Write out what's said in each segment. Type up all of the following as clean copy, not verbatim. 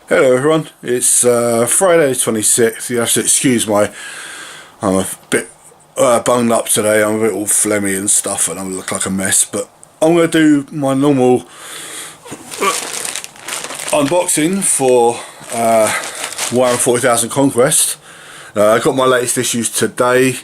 Hello everyone, it's Friday the 26th. You have to excuse I'm a bit bunged up today. I'm a bit all phlegmy and stuff and I look like a mess, but I'm going to do my normal unboxing for Warhammer 40,000 Conquest. I got my latest issues today.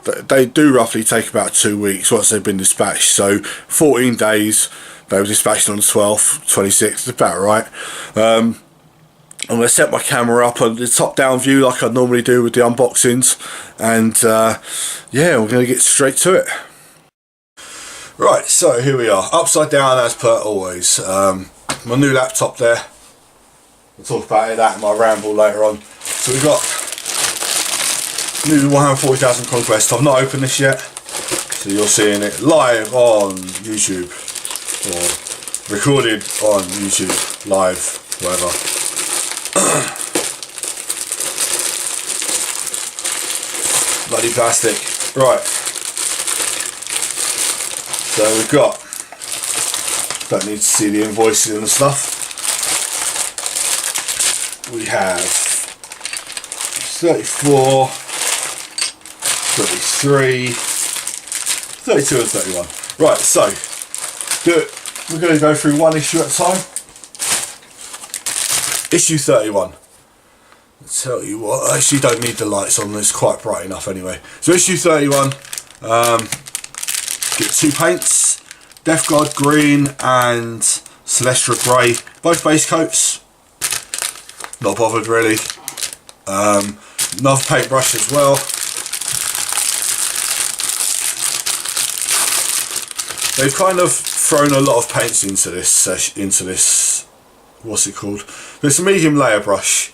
They do roughly take about 2 weeks once they've been dispatched, so 14 days. They were dispatched on the 12th, 26th, it's about right. I'm going to set my camera up on the top down view like I normally do with the unboxings, and yeah, we're going to get straight to it. Right, so here we are, upside down as per always. My new laptop there, we'll talk about that in my ramble later on. So we've got new Warhammer 40,000 Conquest. I've not opened this yet, so you're seeing it live on YouTube, or recorded on YouTube, live, whatever. Bloody plastic. Right, so we've got, don't need to see the invoices and stuff. We have 34, 33, 32 and 31. Right, so we're going to go through one issue at a time. Issue 31. I'll tell you what, I actually don't need the lights on, it's quite bright enough anyway. So issue 31, get two paints, Death Guard Green and Celestia Grey, both base coats. Not bothered really. Another paintbrush as well. They've kind of thrown a lot of paints into this, what's it called? It's a medium layer brush,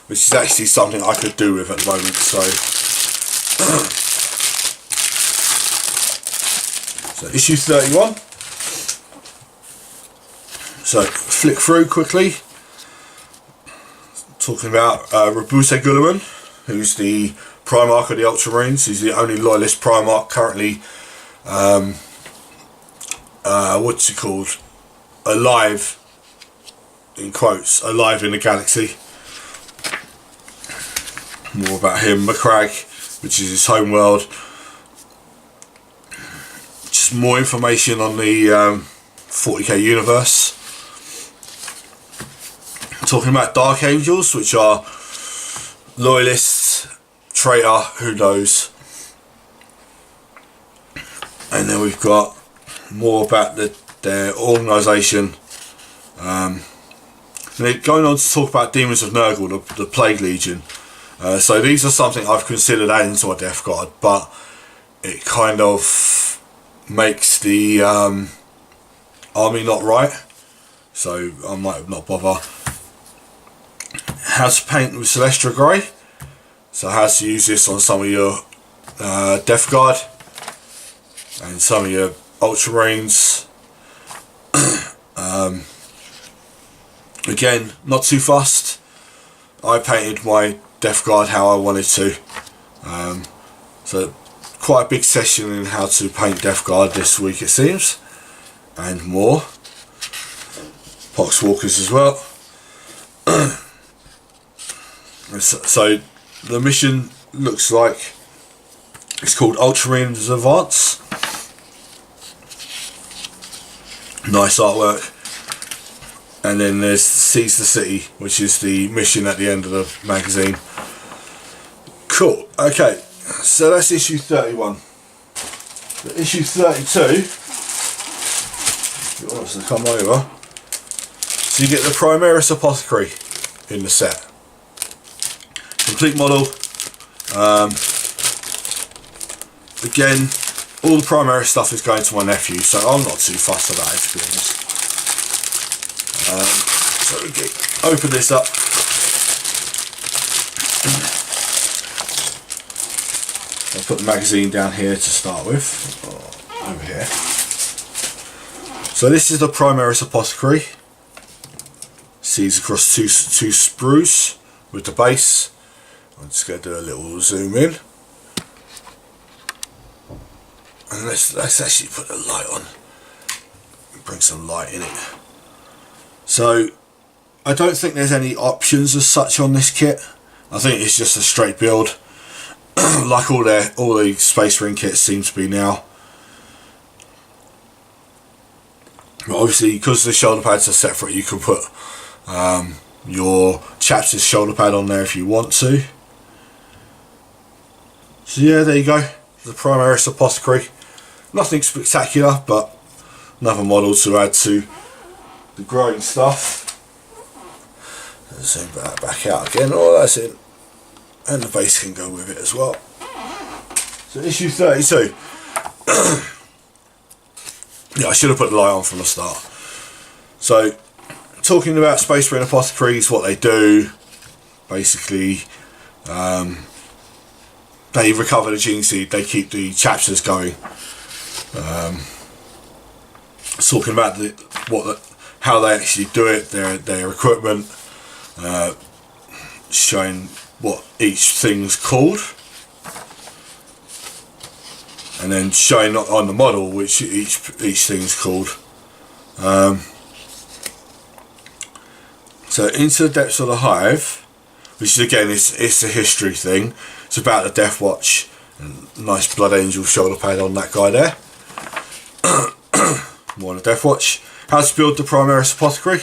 which is actually something I could do with at the moment. So, so issue 31. So flick through quickly. Talking about Rabuse Guilliman, who's the Primarch of the Ultramarines. He's the only loyalist Primarch currently. What's it called? Alive. In quotes, alive in the galaxy. More about him. Macragge, which is his home world. Just more information on the 40k universe. Talking about Dark Angels, which are loyalists, traitor, who knows. And then we've got more about their organisation. They're going on to talk about Demons of Nurgle, the Plague Legion. So these are something I've considered adding to my Death Guard, but it kind of makes the army not right, so I might not bother. How to paint with Celestia Grey, so how to use this on some of your Death Guard and some of your Ultramarines. Again, not too fussed. I painted my Death Guard how I wanted to. So quite a big session in how to paint Death Guard this week it seems. And more. Poxwalkers as well. So the mission looks like, it's called Ultramarines Advance. Nice artwork. And then there's Seize the City, which is the mission at the end of the magazine. Cool, okay, so that's issue 31. The issue 32, if you want us to come over, so you get the Primaris Apothecary in the set. Complete model. Again, all the Primaris stuff is going to my nephew, so I'm not too fussed about it, to be honest. So we open this up. I'll put the magazine down here to start with, over here. So this is the Primaris Apothecary. Sees across two sprues with the base. I'm just going to do a little zoom in. And let's actually put the light on. Bring some light in it. So I don't think there's any options as such on this kit. I think it's just a straight build, like all the Space Marine kits seem to be now. But obviously, because the shoulder pads are separate, you can put your chapter's shoulder pad on there if you want to. So yeah, there you go, the Primaris Apothecary. Nothing spectacular, but another model to add to the growing stuff. Zoom that back out again. Oh, that's it. And the base can go with it as well. So issue 32. Yeah, I should have put the light on from the start. So, talking about Space Marine Apothecaries, what they do, basically, they recover the gene seed, they keep the chapters going. Talking about how they actually do it, their equipment, showing what each thing's called, and then showing on the model which each thing's called. So Into the Depths of the Hive, which is again it's a history thing. It's about the Death Watch, and nice Blood Angel shoulder pad on that guy there. More on the Death Watch. How to build the Primaris Apothecary,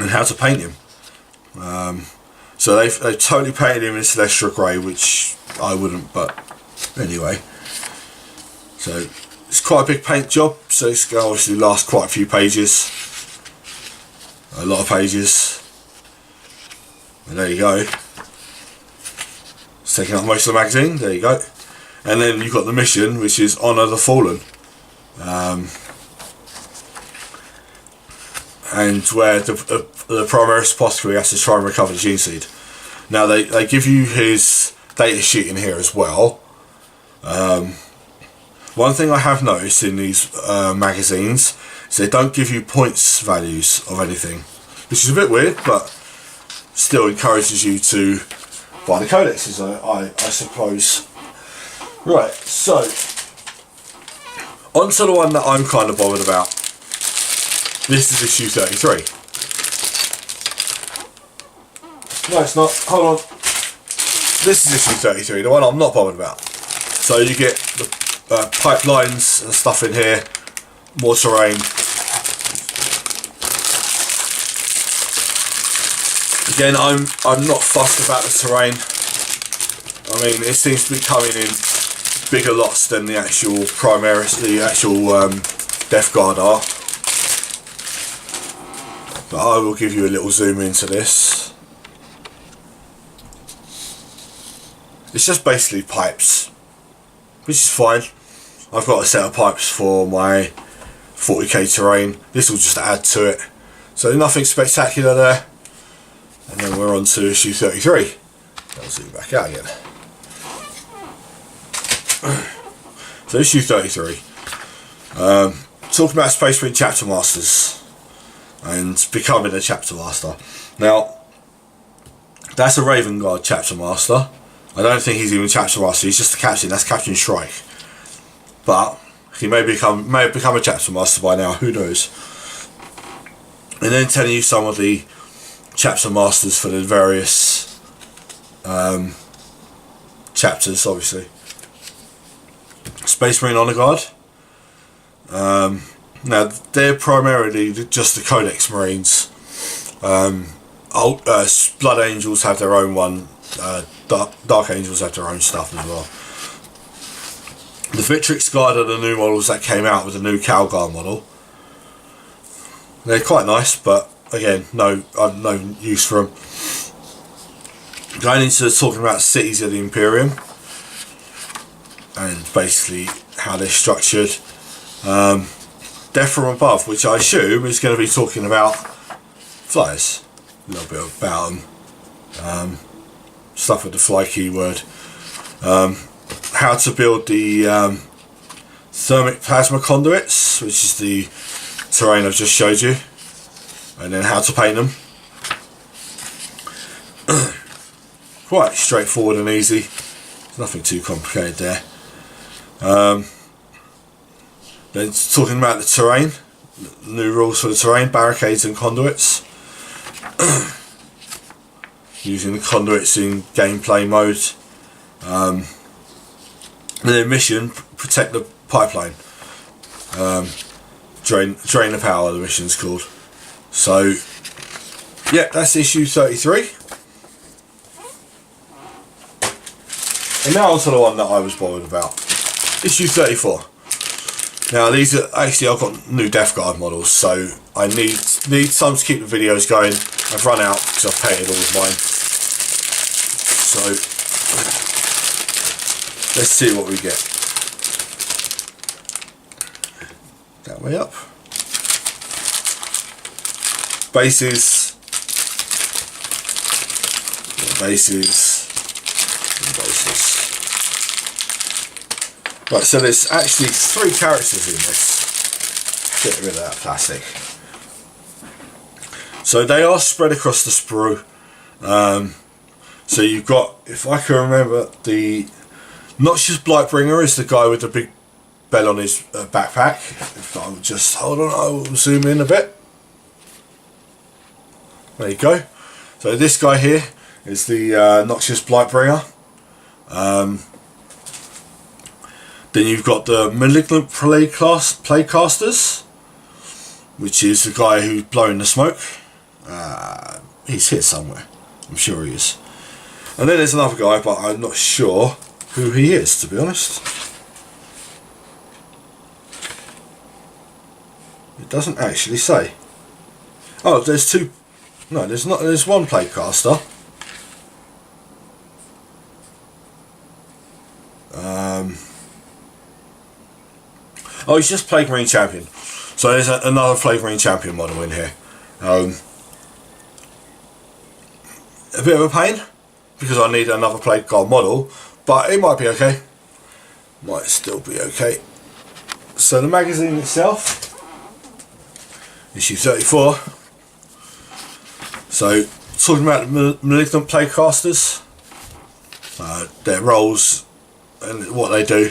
and how to paint him. So they've totally painted him in Celestial Grey, which I wouldn't, but anyway. So it's quite a big paint job, so it's going to obviously last quite a few pages. A lot of pages. And there you go. It's taking up most of the magazine, there you go. And then you've got the mission, which is Honour the Fallen. And where the Primaris Apothecary has to try and recover the gene seed. Now they give you his data sheet in here as well. One thing I have noticed in these magazines is they don't give you points values of anything, which is a bit weird, but still encourages you to buy the codexes, I suppose. Right, so on to the one that I'm kind of bothered about. This is issue 33. No, it's not. Hold on. This is issue 33, the one I'm not bothered about. So you get the pipelines and stuff in here, more terrain. Again, I'm not fussed about the terrain. I mean, it seems to be coming in bigger lots than the actual Primaris, the actual Death Guard are. But I will give you a little zoom into this. It's just basically pipes, which is fine. I've got a set of pipes for my 40k terrain. This will just add to it. So nothing spectacular there. And then we're on to issue 33. I'll zoom back out again. So issue 33. Talking about Space Marine Chapter Masters and becoming a Chapter Master. Now, that's a Raven Guard Chapter Master. I don't think he's even Chapter Master, he's just a captain, that's Captain Shrike. But he may have become a Chapter Master by now, who knows. And then telling you some of the Chapter Masters for the various chapters, obviously. Space Marine Honor Guard. Now they're primarily just the Codex Marines. Blood Angels have their own one. Dark Angels have their own stuff as well. The Victrix Guard are the new models that came out with the new Calgar model. They're quite nice, but again, no use for them. Going into talking about cities of the Imperium and basically how they're structured. Death from Above, which I assume is going to be talking about flyers, a little bit about them, stuff with the fly keyword, how to build the thermic plasma conduits, which is the terrain I've just showed you, and then how to paint them. Quite straightforward and easy, there's nothing too complicated there. Then talking about the terrain, new rules for the terrain, barricades and conduits. Using the conduits in gameplay mode. And then mission, protect the pipeline. Drain the power, the mission's called. So yeah, that's issue 33. And now onto the one that I was bothered about. Issue 34. Now these are actually, I've got new Death Guard models, so I need some to keep the videos going. I've run out because I've painted all of mine. So let's see what we get. That way up. Bases. Bases. And bases. Right, so there's actually 3 characters in this. Get rid of that plastic. So they are spread across the sprue. So you've got, if I can remember, the Noxious Blightbringer is the guy with the big bell on his backpack. If I would just hold on, I will zoom in a bit. There you go. So this guy here is the Noxious Blightbringer. Then you've got the Malignant Playcasters, which is the guy who's blowing the smoke. He's here somewhere. I'm sure he is. And then there's another guy, but I'm not sure who he is, to be honest. It doesn't actually say. Oh, there's 2. No, there's not. There's 1 Playcaster. Oh, he's just Plague Marine Champion. So there's another Plague Marine Champion model in here. A bit of a pain, because I need another Plague Guard model, but it might be okay. Might still be okay. So the magazine itself, issue 34. So talking about the Malignant Playcasters, their roles and what they do.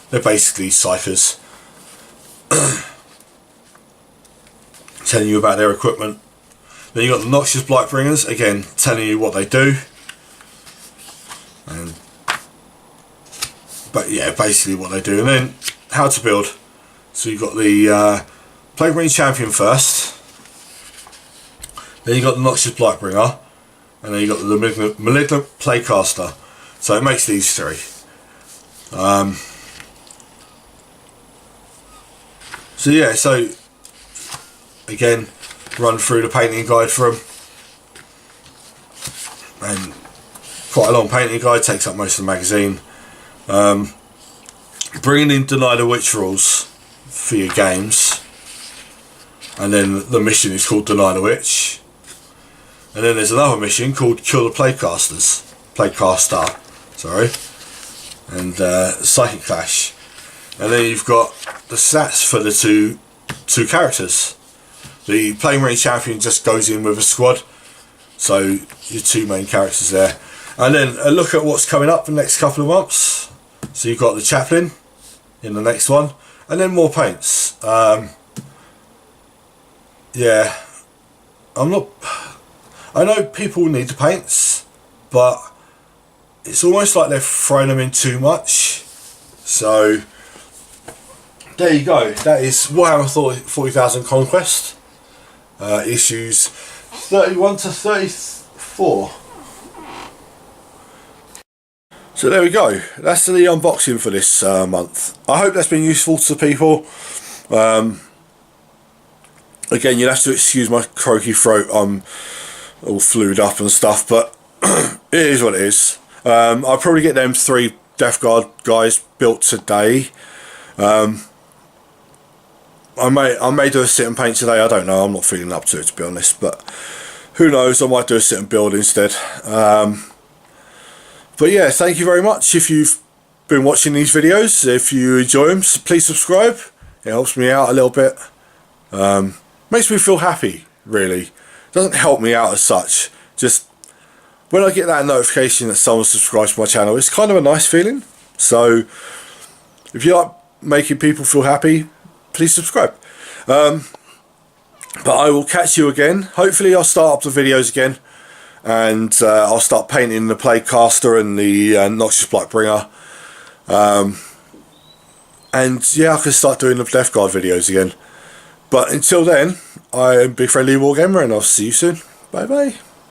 They're basically psychers. Telling you about their equipment. Then you got the Noxious Blightbringers, again telling you what they do. But yeah, basically what they do. And then how to build. So you've got the Plague Marine Champion first. Then you got the Noxious Blightbringer, and then you got the Malignant Playcaster. So it makes these 3. So yeah, so again, run through the painting guide for them, and quite a long painting guide, takes up most of the magazine. Bringing in Deny the Witch rules for your games, and then the mission is called Deny the Witch, and then there's another mission called Kill the Playcaster, sorry, and Psychic Clash. And then you've got the stats for the two characters. The Plague Marine Champion just goes in with a squad, so your 2 main characters there. And then a look at what's coming up in the next couple of months. So you've got the Chaplain in the next one, and then more paints. Yeah, I know people need the paints, but it's almost like they're throwing them in too much. So there you go. That is Warhammer 40,000 Conquest, issues 31 to 34. So there we go. That's the unboxing for this month. I hope that's been useful to people. Again, you'll have to excuse my croaky throat. I'm all flued up and stuff, but it is what it is. I'll probably get them 3 Death Guard guys built today. I may do a sit and paint today. I don't know. I'm not feeling up to it, to be honest. But who knows? I might do a sit and build instead. But yeah, thank you very much. If you've been watching these videos, if you enjoy them, please subscribe. It helps me out a little bit. Makes me feel happy, really. Doesn't help me out as such. Just when I get that notification that someone subscribes to my channel, it's kind of a nice feeling. So if you like making people feel happy, please subscribe. But I will catch you again. Hopefully I'll start up the videos again, and I'll start painting the Plaguecaster and the Noxious Blightbringer. And yeah, I can start doing the Death Guard videos again. But until then, I am Big Friendly Wargamer, and I'll see you soon. Bye bye.